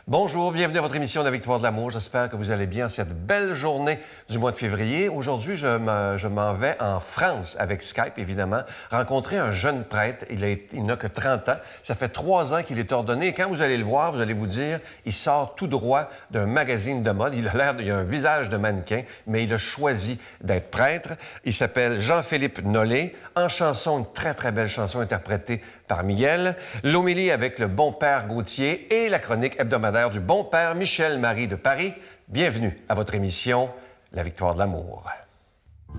Bonjour, bienvenue à votre émission La Victoire de l'amour. J'espère que vous allez bien cette belle journée du mois de février. Aujourd'hui, je m'en vais en France avec Skype, évidemment, rencontrer un jeune prêtre. Il n'a que 30 ans. Ça fait 3 ans qu'il est ordonné. Et quand vous allez le voir, vous allez vous dire, il sort tout droit d'un magazine de mode. Il a un visage de mannequin, mais il a choisi d'être prêtre. Il s'appelle Jean-Philippe Nollet. En chanson, une très, très belle chanson interprétée par Miguel. L'homélie avec le bon père Gauthier et la chronique hebdomadaire du bon père Michel-Marie de Paris. Bienvenue à votre émission La Victoire de l'amour.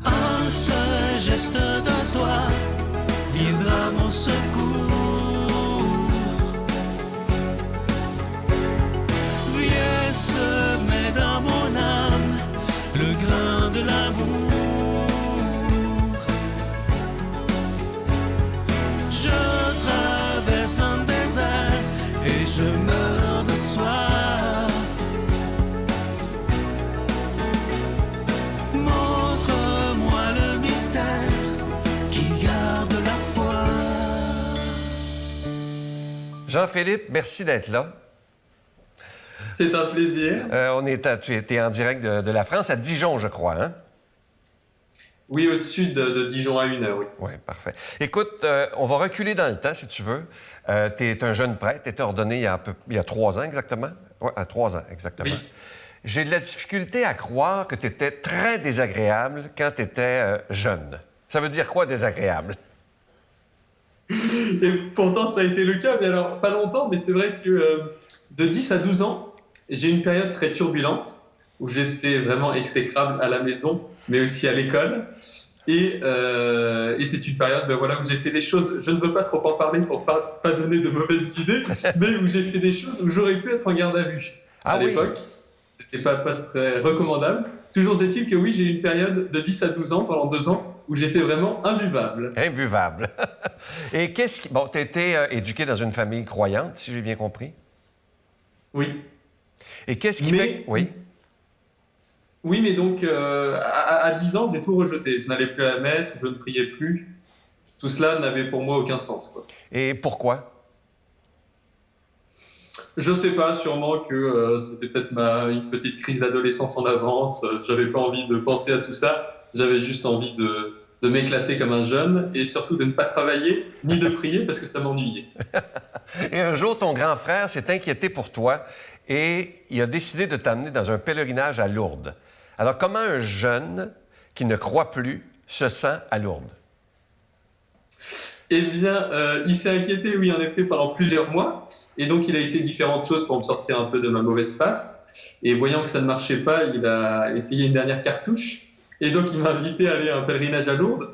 Un seul geste de toi viendra mon secours. Viens semer dans mon âme le grain de l'amour. Je traverse un désert et je meurs de soif. Montre-moi le mystère qui garde la foi. Jean-Philippe, merci d'être là. C'est un plaisir. Tu étais en direct de la France, à Dijon, je crois, hein? Oui, au sud de Dijon à 1 heure, oui. Oui, parfait. Écoute, on va reculer dans le temps, si tu veux. Tu es un jeune prêtre, tu étais ordonné il y a 3 ans exactement. Oui, à 3 ans exactement. Oui. J'ai de la difficulté à croire que tu étais très désagréable quand tu étais jeune. Ça veut dire quoi, désagréable? Et pourtant, ça a été le cas, mais alors, pas longtemps, mais c'est vrai que de 10 à 12 ans, j'ai eu une période très turbulente où j'étais vraiment exécrable à la maison, mais aussi à l'école. Et c'est une période voilà, où j'ai fait des choses, je ne veux pas trop en parler pour pas donner de mauvaises idées, mais où j'ai fait des choses où j'aurais pu être en garde à vue à l'époque. C'était pas très recommandable. Toujours est-il que oui, j'ai eu une période de 10 à 12 ans, pendant 2 ans, où j'étais vraiment imbuvable. Imbuvable. Et qu'est-ce qui... Bon, tu as été éduqué dans une famille croyante, si j'ai bien compris. Oui. Et qu'est-ce qui fait... Oui. Oui, mais donc, à 10 ans, j'ai tout rejeté. Je n'allais plus à la messe, je ne priais plus. Tout cela n'avait pour moi aucun sens, quoi. Et pourquoi? Je sais pas, sûrement que c'était peut-être une petite crise d'adolescence en avance. J'avais pas envie de penser à tout ça. J'avais juste envie de m'éclater comme un jeune et surtout de ne pas travailler ni de prier parce que ça m'ennuyait. Et un jour, ton grand frère s'est inquiété pour toi et il a décidé de t'amener dans un pèlerinage à Lourdes. Alors, comment un jeune qui ne croit plus se sent à Lourdes? Eh bien, il s'est inquiété, oui, en effet, pendant plusieurs mois. Et donc, il a essayé différentes choses pour me sortir un peu de ma mauvaise passe. Et voyant que ça ne marchait pas, il a essayé une dernière cartouche. Et donc, il m'a invité à aller à un pèlerinage à Lourdes,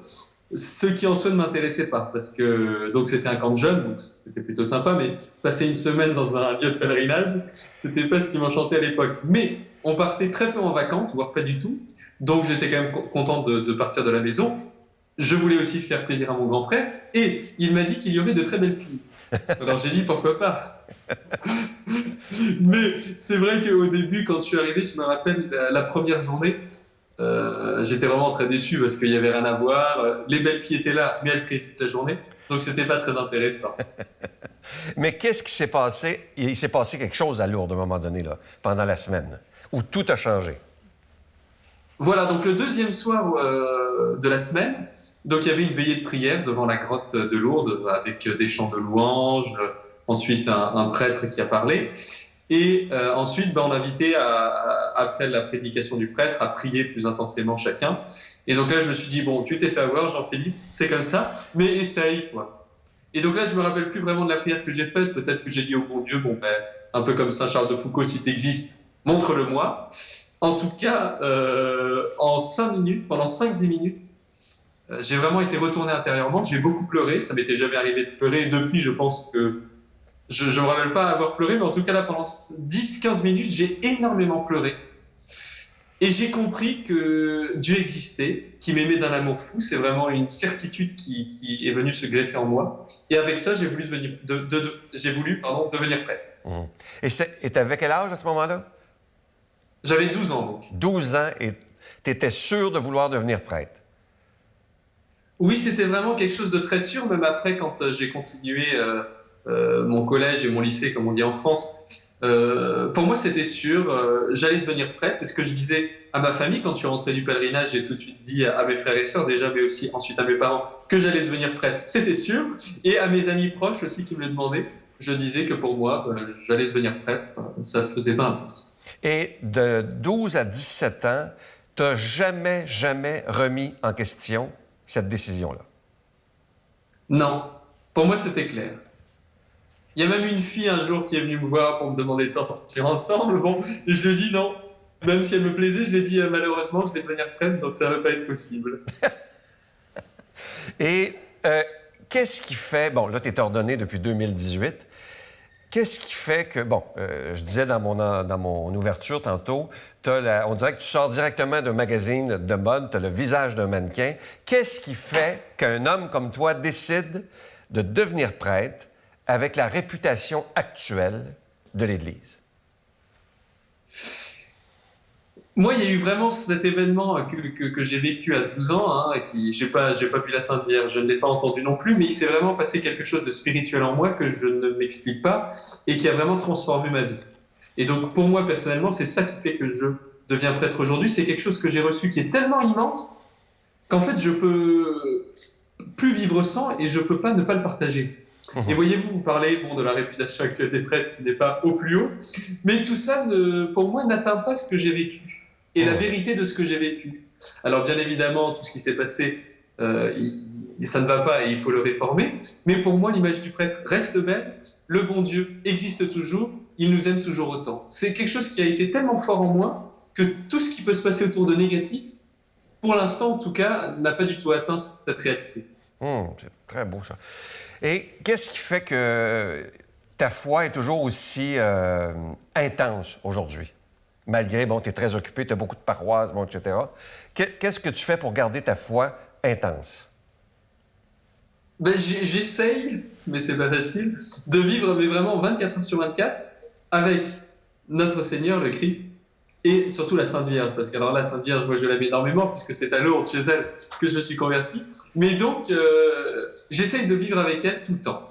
ce qui en soi ne m'intéressait pas. Parce que donc c'était un camp de jeunes, donc c'était plutôt sympa. Mais passer une semaine dans un lieu de pèlerinage, c'était pas ce qui m'enchantait à l'époque. Mais on partait très peu en vacances, voire pas du tout. Donc, j'étais quand même content de partir de la maison. Je voulais aussi faire plaisir à mon grand frère et il m'a dit qu'il y aurait de très belles filles. Alors j'ai dit pourquoi pas. Mais c'est vrai qu'au début, quand je suis arrivé, je me rappelle la première journée, j'étais vraiment très déçu parce qu'il n'y avait rien à voir. Les belles filles étaient là, mais elles priaient toute la journée. Donc c'était pas très intéressant. Mais qu'est-ce qui s'est passé? Il s'est passé quelque chose à Lourdes à un moment donné, là, pendant la semaine, où tout a changé. Voilà, donc le deuxième soir de la semaine, donc il y avait une veillée de prière devant la grotte de Lourdes avec des chants de louanges, ensuite un prêtre qui a parlé. Et ensuite, on l'invitait, après la prédication du prêtre, à prier plus intensément chacun. Et donc là, je me suis dit, bon, tu t'es fait avoir, Jean-Philippe, c'est comme ça, mais essaye, quoi. Et donc là, je me rappelle plus vraiment de la prière que j'ai faite. Peut-être que j'ai dit au bon Dieu, bon, ben, un peu comme Saint Charles de Foucault, si tu existes, montre-le-moi. En tout cas, en 5 minutes, pendant 5-10 minutes, j'ai vraiment été retourné intérieurement. J'ai beaucoup pleuré. Ça m'était jamais arrivé de pleurer. Et depuis, je pense que je ne me rappelle pas avoir pleuré, mais en tout cas, là, pendant 10-15 minutes, j'ai énormément pleuré. Et j'ai compris que Dieu existait, qu'il m'aimait d'un amour fou. C'est vraiment une certitude qui est venue se greffer en moi. Et avec ça, j'ai voulu devenir prêtre. Mmh. Et tu avais quel âge à ce moment-là? J'avais 12 ans, donc. 12 ans, et tu étais sûr de vouloir devenir prêtre? Oui, c'était vraiment quelque chose de très sûr, même après, quand j'ai continué mon collège et mon lycée, comme on dit en France, Pour moi, c'était sûr. J'allais devenir prêtre. C'est ce que je disais à ma famille quand je suis rentré du pèlerinage. J'ai tout de suite dit à mes frères et sœurs déjà, mais aussi ensuite à mes parents, que j'allais devenir prêtre. C'était sûr. Et à mes amis proches aussi qui me le demandaient, je disais que pour moi, j'allais devenir prêtre. Ça faisait pas un plus. Et de 12 à 17 ans, tu n'as jamais remis en question cette décision-là? Non. Pour moi, c'était clair. Il y a même une fille un jour qui est venue me voir pour me demander de sortir ensemble. Bon, et je lui ai dit non. Même si elle me plaisait, je lui ai dit malheureusement, je vais devenir prêtre, donc ça ne va pas être possible. Et qu'est-ce qui fait... Bon, là, tu es ordonné depuis 2018. Qu'est-ce qui fait que... Bon, je disais dans mon ouverture tantôt, on dirait que tu sors directement d'un magazine de mode, tu as le visage d'un mannequin. Qu'est-ce qui fait qu'un homme comme toi décide de devenir prêtre avec la réputation actuelle de l'Église? Moi, il y a eu vraiment cet événement que j'ai vécu à 12 ans, j'ai pas vu la Sainte Vierge, je ne l'ai pas entendu non plus, mais il s'est vraiment passé quelque chose de spirituel en moi que je ne m'explique pas et qui a vraiment transformé ma vie. Et donc, pour moi, personnellement, c'est ça qui fait que je deviens prêtre aujourd'hui. C'est quelque chose que j'ai reçu qui est tellement immense qu'en fait, je peux plus vivre sans et je peux pas ne pas le partager. Et voyez-vous, vous parlez de la réputation actuelle des prêtres qui n'est pas au plus haut, mais tout ça, pour moi, n'atteint pas ce que j'ai vécu et la vérité de ce que j'ai vécu. Alors, bien évidemment, tout ce qui s'est passé, ça ne va pas et il faut le réformer, mais pour moi, l'image du prêtre reste belle, le bon Dieu existe toujours, il nous aime toujours autant. C'est quelque chose qui a été tellement fort en moi que tout ce qui peut se passer autour de négatif, pour l'instant en tout cas, n'a pas du tout atteint cette réalité. C'est très beau, ça. Et qu'est-ce qui fait que ta foi est toujours aussi intense aujourd'hui? Malgré, tu es très occupé, tu as beaucoup de paroisses, etc. Qu'est-ce que tu fais pour garder ta foi intense? J'essaye, mais c'est pas facile, de vivre mais vraiment 24 heures sur 24 avec notre Seigneur, le Christ, et surtout la Sainte Vierge, parce que alors la Sainte Vierge, moi je l'aime énormément, puisque c'est à Lourdes, chez elle, que je me suis converti. Mais donc, j'essaye de vivre avec elle tout le temps.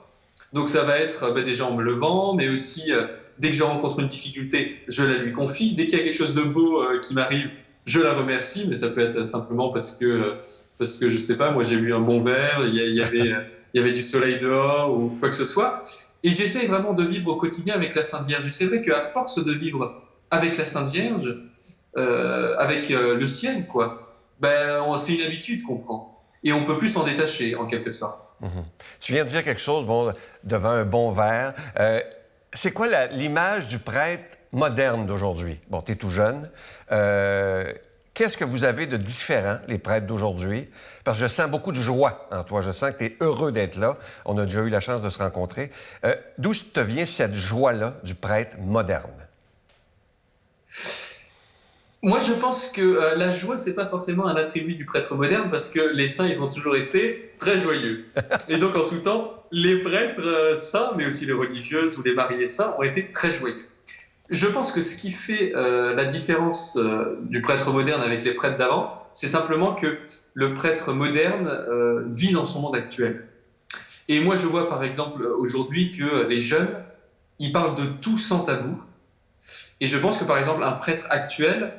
Donc ça va être déjà en me levant, mais aussi dès que je rencontre une difficulté, je la lui confie. Dès qu'il y a quelque chose de beau qui m'arrive, je la remercie, mais ça peut être simplement parce que je sais pas, moi j'ai bu un bon verre, il y avait du soleil dehors ou quoi que ce soit. Et j'essaye vraiment de vivre au quotidien avec la Sainte Vierge. Et c'est vrai qu'à force de vivre avec la Sainte Vierge, avec le ciel, quoi, c'est une habitude qu'on prend. Et on ne peut plus s'en détacher, en quelque sorte. Tu viens de dire quelque chose, devant un bon verre. C'est quoi l'image du prêtre moderne d'aujourd'hui? Bon, tu es tout jeune. Qu'est-ce que vous avez de différent, les prêtres d'aujourd'hui? Parce que je sens beaucoup de joie en toi. Je sens que tu es heureux d'être là. On a déjà eu la chance de se rencontrer. D'où te vient cette joie-là du prêtre moderne? Moi, je pense que la joie, c'est pas forcément un attribut du prêtre moderne, parce que les saints, ils ont toujours été très joyeux. Et donc, en tout temps, les prêtres saints, mais aussi les religieuses ou les mariés saints, ont été très joyeux. Je pense que ce qui fait la différence du prêtre moderne avec les prêtres d'avant, c'est simplement que le prêtre moderne vit dans son monde actuel. Et moi, je vois par exemple aujourd'hui que les jeunes, ils parlent de tout sans tabou. Et je pense que par exemple, un prêtre actuel,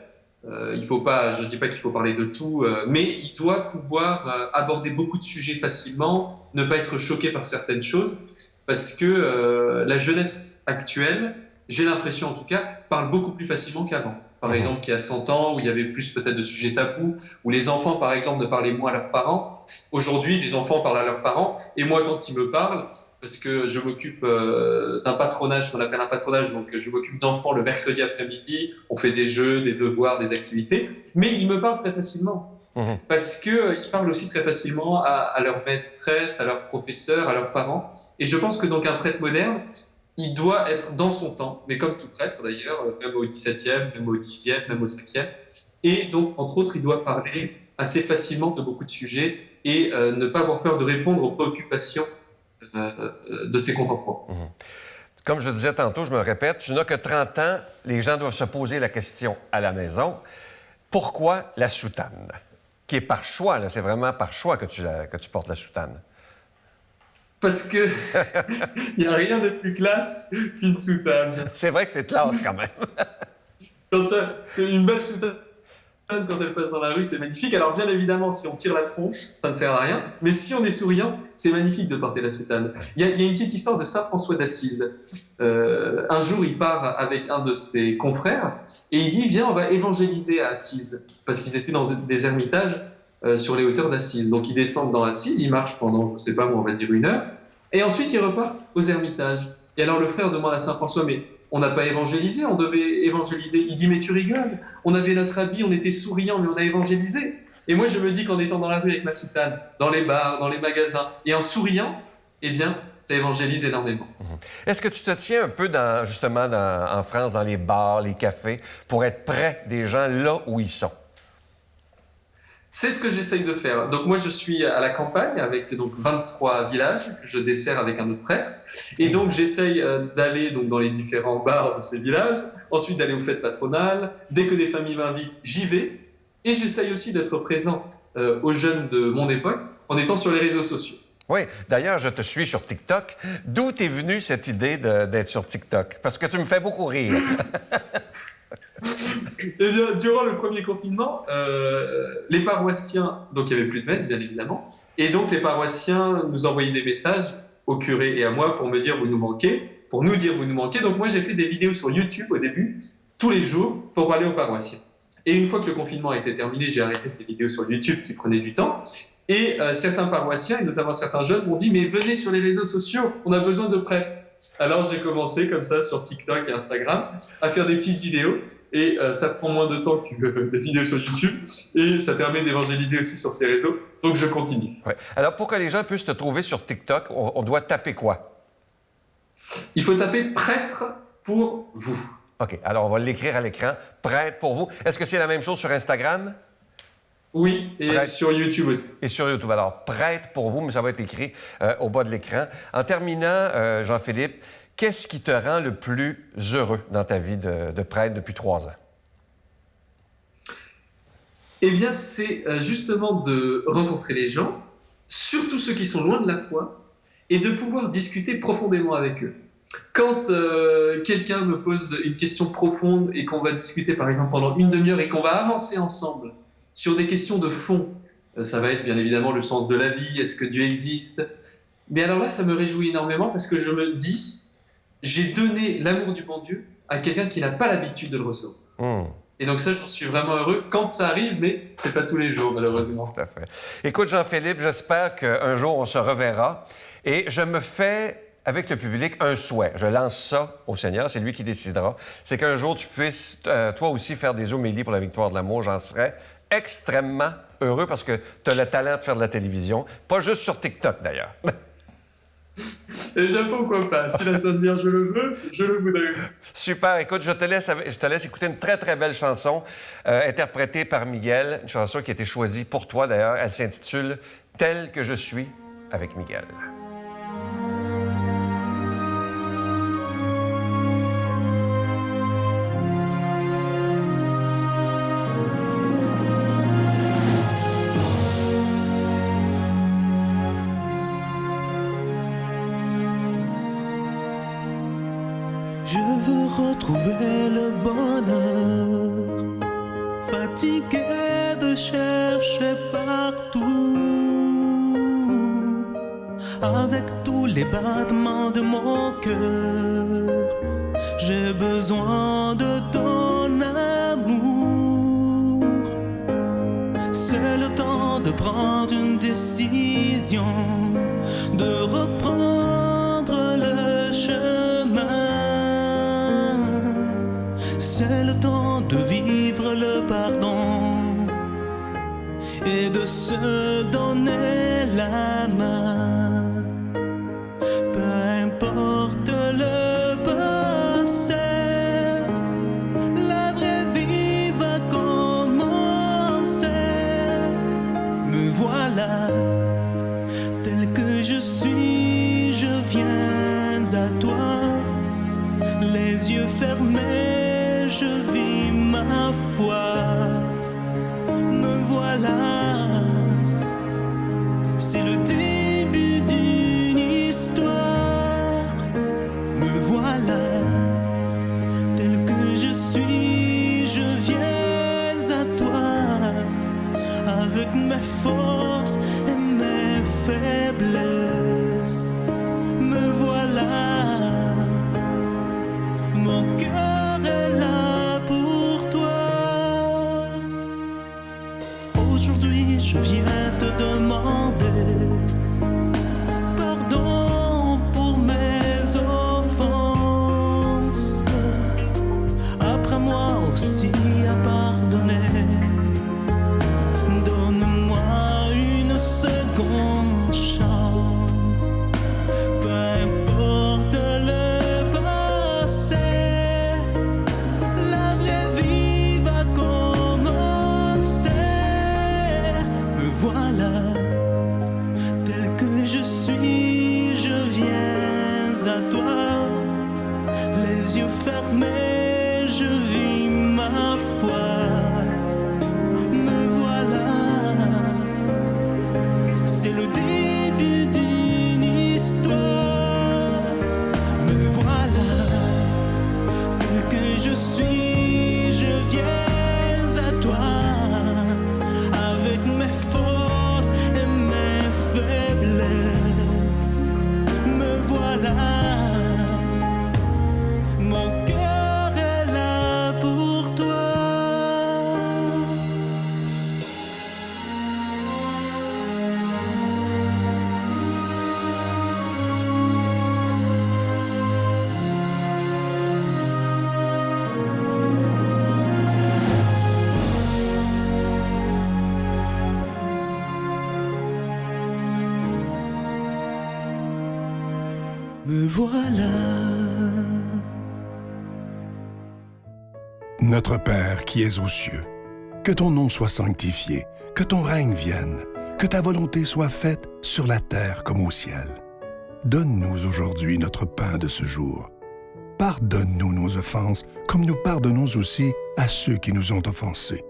je ne dis pas qu'il faut parler de tout, mais il doit pouvoir aborder beaucoup de sujets facilement, ne pas être choqué par certaines choses, parce que la jeunesse actuelle, j'ai l'impression en tout cas, parle beaucoup plus facilement qu'avant. Par exemple, qu'il y a 100 ans, où il y avait plus peut-être de sujets tabous, où les enfants, par exemple, ne parlaient moins à leurs parents. Aujourd'hui, des enfants parlent à leurs parents, et moi, quand ils me parlent, parce que je m'occupe d'un patronage, ce qu'on appelle un patronage, donc je m'occupe d'enfants le mercredi après-midi, on fait des jeux, des devoirs, des activités, mais ils me parlent très facilement. Parce qu'ils parlent aussi très facilement à leur maîtresse, à leurs professeurs, à leurs parents. Et je pense que donc un prêtre moderne, il doit être dans son temps, mais comme tout prêtre d'ailleurs, même au XVIIe, même au Xe, même au Ve. Et donc, entre autres, il doit parler assez facilement de beaucoup de sujets et ne pas avoir peur de répondre aux préoccupations de ses contemporains. Comme je disais tantôt, je me répète, tu n'as que 30 ans, les gens doivent se poser la question à la maison. Pourquoi la soutane? Qui est par choix, là, c'est vraiment par choix que tu portes la soutane. Parce que il n'y a rien de plus classe qu'une soutane. C'est vrai que c'est classe quand même. Une belle soutane, quand elle passe dans la rue, c'est magnifique. Alors bien évidemment, si on tire la tronche, ça ne sert à rien. Mais si on est souriant, c'est magnifique de porter la soutane. Il y a une petite histoire de saint François d'Assise. Un jour, il part avec un de ses confrères et il dit, viens, on va évangéliser à Assise. Parce qu'ils étaient dans des ermitages sur les hauteurs d'Assise. Donc ils descendent dans Assise, ils marchent pendant, je ne sais pas, on va dire 1 heure. Et ensuite, ils repartent aux ermitages. Et alors le frère demande à saint François, mais on n'a pas évangélisé, on devait évangéliser. Il dit, mais tu rigoles, on avait notre habit, on était souriants, mais on a évangélisé. Et moi, je me dis qu'en étant dans la rue avec ma soutane, dans les bars, dans les magasins, et en souriant, eh bien, ça évangélise énormément. Est-ce que tu te tiens un peu en France, dans les bars, les cafés, pour être près des gens là où ils sont? C'est ce que j'essaye de faire. Donc moi, je suis à la campagne avec donc 23 villages que je desserre avec un autre prêtre. Et donc, j'essaye d'aller donc dans les différents bars de ces villages, ensuite d'aller aux fêtes patronales. Dès que des familles m'invitent, j'y vais. Et j'essaye aussi d'être présent aux jeunes de mon époque en étant sur les réseaux sociaux. Oui, d'ailleurs, je te suis sur TikTok. D'où t'es venue cette idée d'être sur TikTok? Parce que tu me fais beaucoup rire. Eh bien, durant le premier confinement, les paroissiens, donc il n'y avait plus de messe, bien évidemment, et donc les paroissiens nous envoyaient des messages au curé et à moi pour me dire vous nous manquez, pour nous dire vous nous manquez. Donc moi j'ai fait des vidéos sur YouTube au début, tous les jours, pour parler aux paroissiens. Et une fois que le confinement a été terminé, j'ai arrêté ces vidéos sur YouTube qui prenaient du temps. Et certains paroissiens, et notamment certains jeunes, m'ont dit « Mais venez sur les réseaux sociaux, on a besoin de prêtres ». Alors j'ai commencé comme ça sur TikTok et Instagram à faire des petites vidéos. Et ça prend moins de temps que des vidéos sur YouTube. Et ça permet d'évangéliser aussi sur ces réseaux. Donc je continue. Ouais. Alors pour que les gens puissent te trouver sur TikTok, on doit taper quoi? Il faut taper « Prêtre pour vous ». OK. Alors on va l'écrire à l'écran. « Prêtre pour vous ». Est-ce que c'est la même chose sur Instagram? Oui, et prêtre. Sur YouTube aussi. Et sur YouTube. Alors, prêtre pour vous, mais ça va être écrit au bas de l'écran. En terminant, Jean-Philippe, qu'est-ce qui te rend le plus heureux dans ta vie de prêtre depuis 3 ans? Eh bien, c'est justement de rencontrer les gens, surtout ceux qui sont loin de la foi, et de pouvoir discuter profondément avec eux. Quand quelqu'un me pose une question profonde et qu'on va discuter, par exemple, pendant 1 demi-heure et qu'on va avancer ensemble, sur des questions de fond, ça va être bien évidemment le sens de la vie, est-ce que Dieu existe? Mais alors là, ça me réjouit énormément parce que je me dis, j'ai donné l'amour du bon Dieu à quelqu'un qui n'a pas l'habitude de le recevoir. Et donc ça, j'en suis vraiment heureux quand ça arrive, mais c'est pas tous les jours, malheureusement. Tout à fait. Écoute, Jean-Philippe, j'espère qu'un jour, on se reverra. Et je me fais, avec le public, un souhait. Je lance ça au Seigneur, c'est lui qui décidera. C'est qu'un jour, tu puisses, toi aussi, faire des homélies pour la victoire de l'amour. J'en serais extrêmement heureux parce que tu as le talent de faire de la télévision. Pas juste sur TikTok, d'ailleurs. Et j'aime pas ou quoi pas. Si la Sainte Vierge le veut, je le voudrais. Super. Écoute, je te laisse écouter une très, très belle chanson interprétée par Miguel. Une chanson qui a été choisie pour toi, d'ailleurs. Elle s'intitule « Tel que je suis » avec Miguel. Je veux retrouver le bonheur, fatigué de chercher partout, avec tous les battements de mon cœur. J'ai besoin de ton amour. C'est le temps de prendre une décision, de reprendre le chemin. C'est le temps de vivre le pardon et de se donner la main. Peu importe le passé, la vraie vie va commencer. Me voilà, tel que je suis, je viens à toi, les yeux fermés. Je vis ma foi, me voilà. C'est le début d'une aussi à pardonner. Donne-moi une seconde chance, peu importe le passé, la vraie vie va commencer. Me voilà, tel que je suis, je viens à toi, les yeux fermés, je vis ma foi. Me voilà, c'est le début d'une histoire. Me voilà, tel que je suis, je viens à toi, avec mes forces et mes faiblesses. Me voilà, mon cœur est là pour toi. Me voilà. Notre Père qui es aux cieux, que ton nom soit sanctifié, que ton règne vienne, que ta volonté soit faite sur la terre comme au ciel. Donne-nous aujourd'hui notre pain de ce jour. Pardonne-nous nos offenses, comme nous pardonnons aussi à ceux qui nous ont offensés.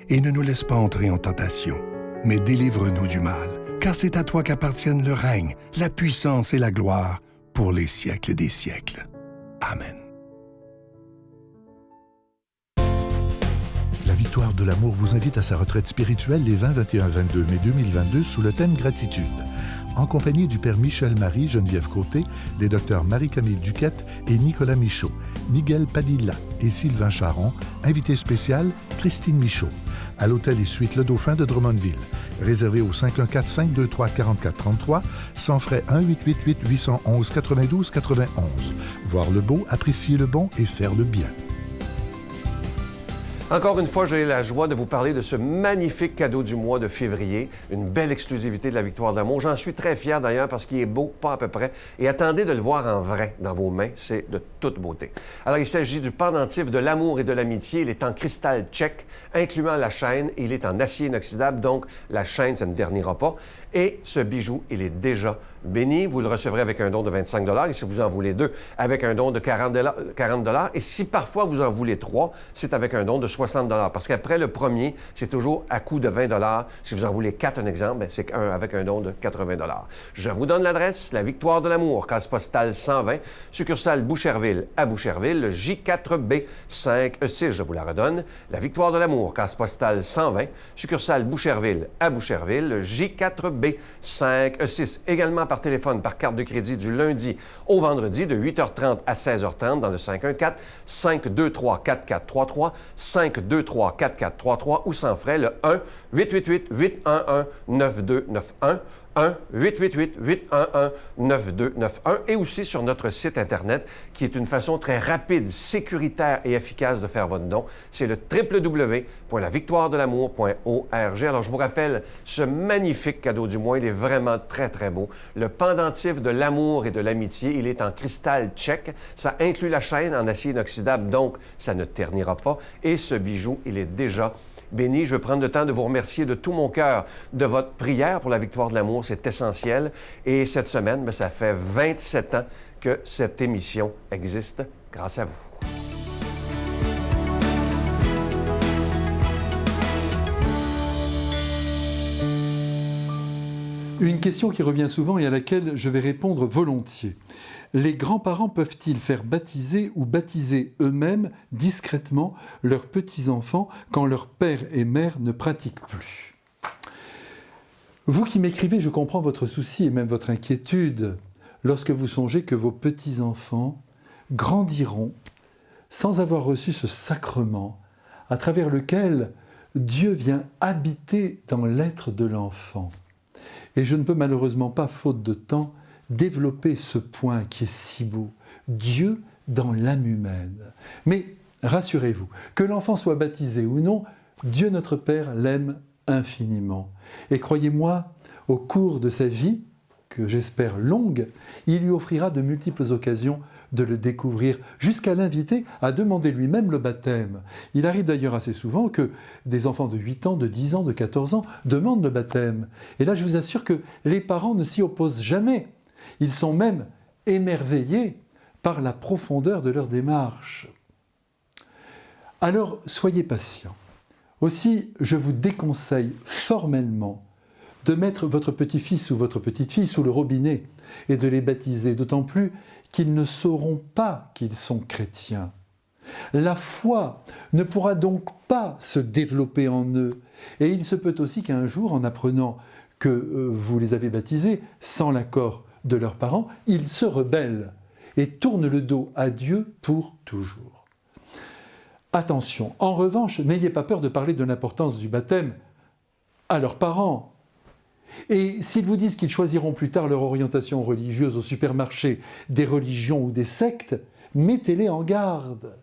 Et ne nous laisse pas entrer en tentation, mais délivre-nous du mal, car c'est à toi qu'appartiennent le règne, la puissance et la gloire pour les siècles des siècles. Amen. La Victoire de l'amour vous invite à sa retraite spirituelle les 20, 21, 22 mai 2022 sous le thème Gratitude. En compagnie du Père Michel-Marie Geneviève Côté, des docteurs Marie-Camille Duquette et Nicolas Michaud, Miguel Padilla et Sylvain Charon, invité spécial Christine Michaud, à l'hôtel et suite Le Dauphin de Drummondville. Réservé au 514-523-4433, sans frais 1-888-811-92-91. Voir le beau, apprécier le bon et faire le bien. Encore une fois, j'ai la joie de vous parler de ce magnifique cadeau du mois de février, une belle exclusivité de la Victoire de l'amour. J'en suis très fier d'ailleurs parce qu'il est beau, pas à peu près. Et attendez de le voir en vrai dans vos mains, c'est de toute beauté. Alors, il s'agit du pendentif de l'amour et de l'amitié. Il est en cristal tchèque, incluant la chaîne. Il est en acier inoxydable, donc la chaîne, ça ne ternira pas. Et ce bijou, il est déjà béni. Vous le recevrez avec un don de 25 $. Et si vous en voulez deux, avec un don de 40 $. Et si parfois vous en voulez trois, c'est avec un don de 60 $. Parce qu'après le premier, c'est toujours à coût de 20 $. Si vous en voulez quatre, un exemple, bien, c'est avec un don de 80 $. Je vous donne l'adresse, la Victoire de l'amour, case postale 120, succursale Boucherville à Boucherville, le J4B 5E6. Je vous la redonne. La Victoire de l'amour, case postale 120, succursale Boucherville à Boucherville, le J4B 5E6. Également par téléphone, par carte de crédit du lundi au vendredi de 8h30 à 16h30 dans le 514-523-4433, 523-4433 ou sans frais le 1-888-811-9291, 1-888-811-9291 et aussi sur notre site Internet qui est une façon très rapide, sécuritaire et efficace de faire votre don. C'est le www.lavictoiredelamour.org. Alors, je vous rappelle ce magnifique cadeau du mois. Il est vraiment très, très beau. Le pendentif de l'amour et de l'amitié, il est en cristal tchèque. Ça inclut la chaîne en acier inoxydable, donc ça ne ternira pas. Et ce bijou, il est déjà béni. Je veux prendre le temps de vous remercier de tout mon cœur de votre prière pour la Victoire de l'amour. C'est essentiel. Et cette semaine, bien, ça fait 27 ans que cette émission existe grâce à vous. Une question qui revient souvent et à laquelle je vais répondre volontiers. Les grands-parents peuvent-ils faire baptiser ou baptiser eux-mêmes discrètement leurs petits-enfants quand leur père et mère ne pratiquent plus ? Vous qui m'écrivez, je comprends votre souci et même votre inquiétude lorsque vous songez que vos petits-enfants grandiront sans avoir reçu ce sacrement à travers lequel Dieu vient habiter dans l'être de l'enfant. Et je ne peux malheureusement pas, faute de temps, développer ce point qui est si beau, Dieu dans l'âme humaine. Mais rassurez-vous, que l'enfant soit baptisé ou non, Dieu notre Père l'aime infiniment. Et croyez-moi, au cours de sa vie, que j'espère longue, il lui offrira de multiples occasions de le découvrir, jusqu'à l'inviter à demander lui-même le baptême. Il arrive d'ailleurs assez souvent que des enfants de 8 ans, de 10 ans, de 14 ans demandent le baptême. Et là, je vous assure que les parents ne s'y opposent jamais. Ils sont même émerveillés par la profondeur de leur démarche. Alors, soyez patients. Aussi, je vous déconseille formellement de mettre votre petit-fils ou votre petite-fille sous le robinet et de les baptiser, d'autant plus qu'ils ne sauront pas qu'ils sont chrétiens. La foi ne pourra donc pas se développer en eux, et il se peut aussi qu'un jour, en apprenant que vous les avez baptisés sans l'accord de leurs parents, ils se rebellent et tournent le dos à Dieu pour toujours. Attention, en revanche, n'ayez pas peur de parler de l'importance du baptême à leurs parents. Et s'ils vous disent qu'ils choisiront plus tard leur orientation religieuse au supermarché des religions ou des sectes, mettez-les en garde.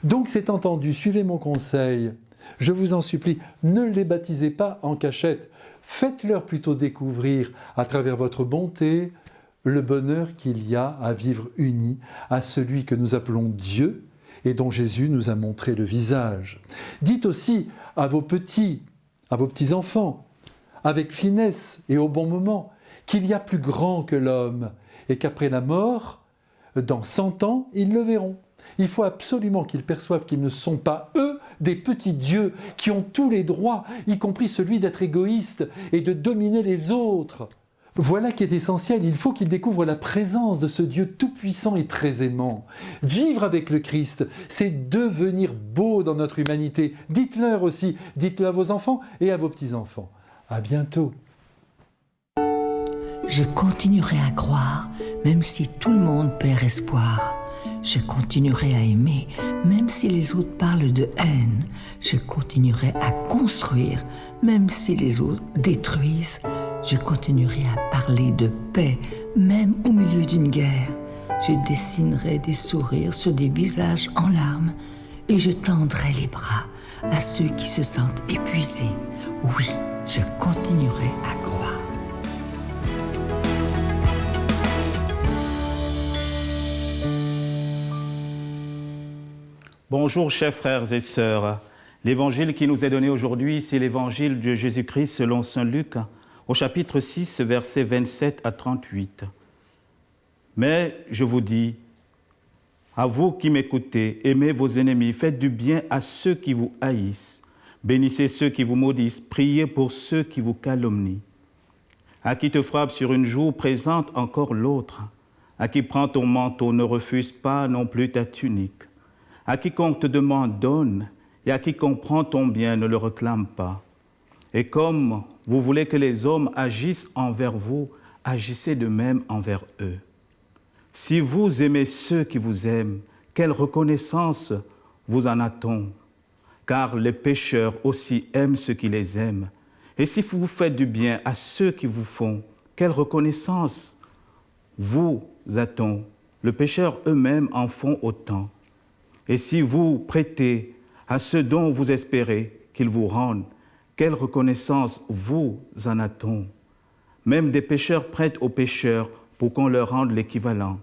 Donc c'est entendu, suivez mon conseil. Je vous en supplie, ne les baptisez pas en cachette. Faites-leur plutôt découvrir, à travers votre bonté, le bonheur qu'il y a à vivre unis à celui que nous appelons Dieu et dont Jésus nous a montré le visage. Dites aussi à vos petits-enfants, avec finesse et au bon moment, qu'il y a plus grand que l'homme et qu'après la mort, dans 100 ans, ils le verront. Il faut absolument qu'ils perçoivent qu'ils ne sont pas, eux, des petits dieux qui ont tous les droits, y compris celui d'être égoïste et de dominer les autres. Voilà qui est essentiel, il faut qu'ils découvrent la présence de ce Dieu tout-puissant et très aimant. Vivre avec le Christ, c'est devenir beau dans notre humanité. Dites-leur aussi, dites-le à vos enfants et à vos petits-enfants. À bientôt. Je continuerai à croire, même si tout le monde perd espoir. Je continuerai à aimer, même si les autres parlent de haine. Je continuerai à construire, même si les autres détruisent. Je continuerai à parler de paix, même au milieu d'une guerre. Je dessinerai des sourires sur des visages en larmes et je tendrai les bras à ceux qui se sentent épuisés. Oui, je continuerai à croire. Bonjour chers frères et sœurs. L'évangile qui nous est donné aujourd'hui, c'est l'évangile de Jésus-Christ selon saint Luc, au chapitre 6, versets 27 à 38. Mais je vous dis, à vous qui m'écoutez, aimez vos ennemis, faites du bien à ceux qui vous haïssent, bénissez ceux qui vous maudissent, priez pour ceux qui vous calomnient. À qui te frappe sur une joue, présente encore l'autre. À qui prend ton manteau, ne refuse pas non plus ta tunique. À quiconque te demande, donne, et à quiconque prend ton bien, ne le réclame pas. Et comme vous voulez que les hommes agissent envers vous, agissez de même envers eux. Si vous aimez ceux qui vous aiment, quelle reconnaissance vous en a-t-on? Car les pécheurs aussi aiment ceux qui les aiment. Et si vous faites du bien à ceux qui vous font, quelle reconnaissance vous a-t-on? Les pécheurs eux-mêmes en font autant. Et si vous prêtez à ceux dont vous espérez qu'ils vous rendent, quelle reconnaissance vous en a-t-on? Même des pécheurs prêtent aux pécheurs pour qu'on leur rende l'équivalent.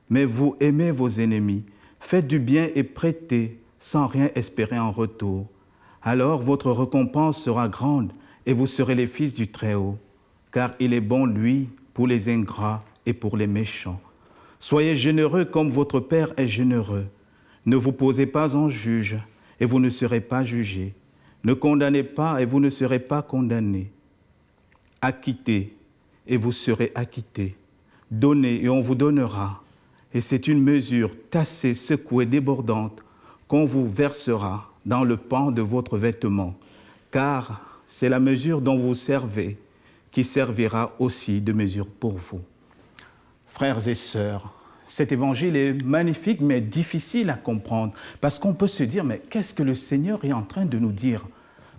Mais vous aimez vos ennemis, faites du bien et prêtez sans rien espérer en retour. Alors votre récompense sera grande et vous serez les fils du Très-Haut, car il est bon, lui, pour les ingrats et pour les méchants. Soyez généreux comme votre Père est généreux. Ne vous posez pas en juge, et vous ne serez pas jugés. Ne condamnez pas, et vous ne serez pas condamnés. Acquittez, et vous serez acquittés. Donnez, et on vous donnera. Et c'est une mesure tassée, secouée, débordante, qu'on vous versera dans le pan de votre vêtement. Car c'est la mesure dont vous servez qui servira aussi de mesure pour vous. Frères et sœurs, cet évangile est magnifique, mais difficile à comprendre, parce qu'on peut se dire, mais qu'est-ce que le Seigneur est en train de nous dire?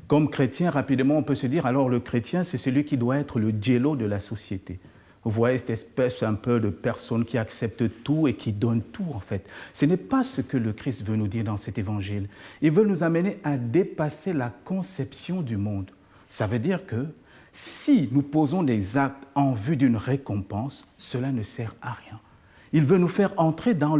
Comme chrétien, rapidement, on peut se dire, alors le chrétien, c'est celui qui doit être le Djélo de la société. Vous voyez cette espèce un peu de personne qui accepte tout et qui donne tout, en fait. Ce n'est pas ce que le Christ veut nous dire dans cet évangile. Il veut nous amener à dépasser la conception du monde. Ça veut dire que si nous posons des actes en vue d'une récompense, cela ne sert à rien. Il veut nous faire entrer dans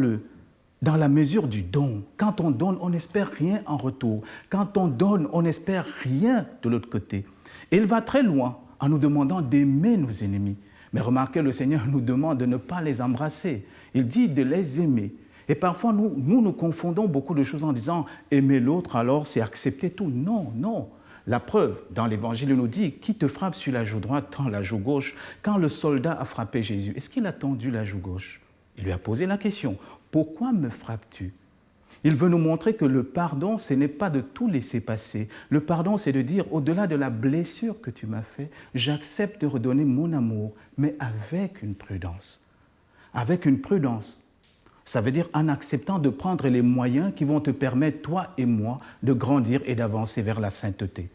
la mesure du don. Quand on donne, on n'espère rien en retour. Quand on donne, on n'espère rien de l'autre côté. Et il va très loin en nous demandant d'aimer nos ennemis. Mais remarquez, le Seigneur nous demande de ne pas les embrasser. Il dit de les aimer. Et parfois, nous confondons beaucoup de choses en disant « aimer l'autre, alors c'est accepter tout ». Non, non. La preuve, dans l'Évangile, il nous dit « qui te frappe sur la joue droite, tend la joue gauche ». Quand le soldat a frappé Jésus, est-ce qu'il a tendu la joue gauche? Il lui a posé la question « pourquoi me frappes-tu » Il veut nous montrer que le pardon, ce n'est pas de tout laisser passer. Le pardon, c'est de dire, au-delà de la blessure que tu m'as faite, j'accepte de redonner mon amour, mais avec une prudence. Avec une prudence. Ça veut dire en acceptant de prendre les moyens qui vont te permettre, toi et moi, de grandir et d'avancer vers la sainteté.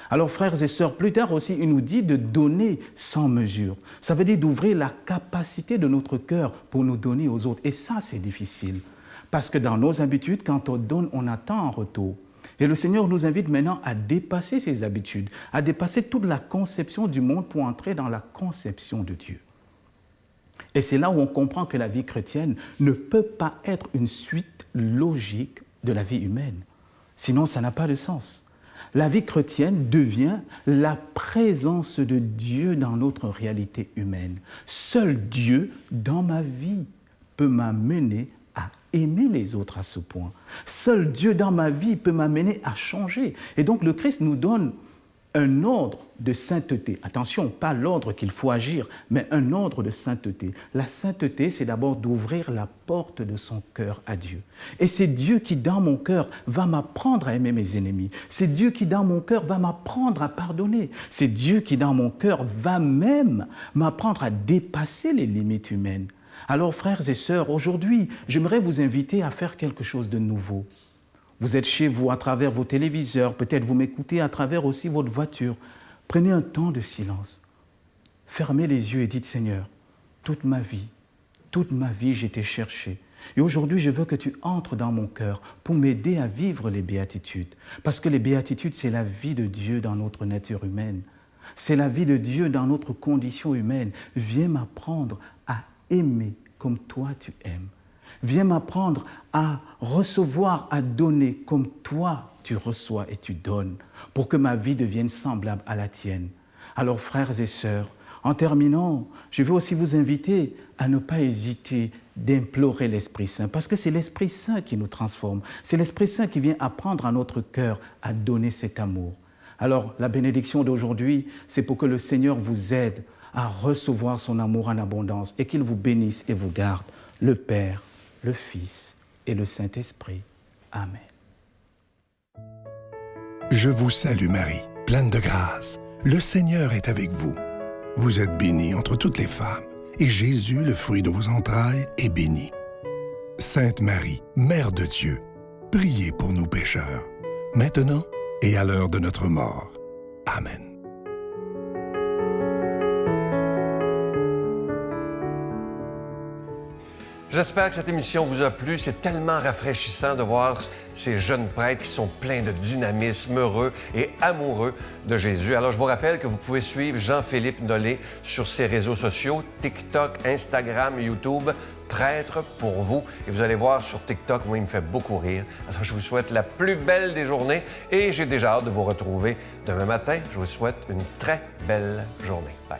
Alors, frères et sœurs, plus tard aussi, il nous dit de donner sans mesure. Ça veut dire d'ouvrir la capacité de notre cœur pour nous donner aux autres. Et ça, c'est difficile. Parce que dans nos habitudes, quand on donne, on attend en retour. Et le Seigneur nous invite maintenant à dépasser ces habitudes, à dépasser toute la conception du monde pour entrer dans la conception de Dieu. Et c'est là où on comprend que la vie chrétienne ne peut pas être une suite logique de la vie humaine. Sinon, ça n'a pas de sens. La vie chrétienne devient la présence de Dieu dans notre réalité humaine. Seul Dieu, dans ma vie, peut m'amener à aimer les autres à ce point. Seul Dieu dans ma vie peut m'amener à changer. Et donc le Christ nous donne un ordre de sainteté. Attention, pas l'ordre qu'il faut agir, mais un ordre de sainteté. La sainteté, c'est d'abord d'ouvrir la porte de son cœur à Dieu. Et c'est Dieu qui, dans mon cœur, va m'apprendre à aimer mes ennemis. C'est Dieu qui, dans mon cœur, va m'apprendre à pardonner. C'est Dieu qui, dans mon cœur, va même m'apprendre à dépasser les limites humaines. Alors, frères et sœurs, aujourd'hui, j'aimerais vous inviter à faire quelque chose de nouveau. Vous êtes chez vous à travers vos téléviseurs, peut-être vous m'écoutez à travers aussi votre voiture. Prenez un temps de silence. Fermez les yeux et dites, Seigneur, toute ma vie, j'ai été cherché. Et aujourd'hui, je veux que tu entres dans mon cœur pour m'aider à vivre les béatitudes. Parce que les béatitudes, c'est la vie de Dieu dans notre nature humaine. C'est la vie de Dieu dans notre condition humaine. Viens m'apprendre à aimer comme toi tu aimes. Viens m'apprendre à recevoir, à donner comme toi tu reçois et tu donnes, pour que ma vie devienne semblable à la tienne. Alors, frères et sœurs, en terminant, je veux aussi vous inviter à ne pas hésiter d'implorer l'Esprit Saint, parce que c'est l'Esprit Saint qui nous transforme. C'est l'Esprit Saint qui vient apprendre à notre cœur à donner cet amour. Alors, la bénédiction d'aujourd'hui, c'est pour que le Seigneur vous aide à recevoir son amour en abondance et qu'il vous bénisse et vous garde, le Père, le Fils et le Saint-Esprit. Amen. Je vous salue Marie, pleine de grâce. Le Seigneur est avec vous. Vous êtes bénie entre toutes les femmes, et Jésus, le fruit de vos entrailles, est béni. Sainte Marie, Mère de Dieu, priez pour nous pécheurs, maintenant et à l'heure de notre mort. Amen. J'espère que cette émission vous a plu. C'est tellement rafraîchissant de voir ces jeunes prêtres qui sont pleins de dynamisme, heureux et amoureux de Jésus. Alors, je vous rappelle que vous pouvez suivre Jean-Philippe Nollet sur ses réseaux sociaux, TikTok, Instagram, YouTube, Prêtre pour vous. Et vous allez voir sur TikTok, moi, il me fait beaucoup rire. Alors, je vous souhaite la plus belle des journées et j'ai déjà hâte de vous retrouver demain matin. Je vous souhaite une très belle journée. Bye.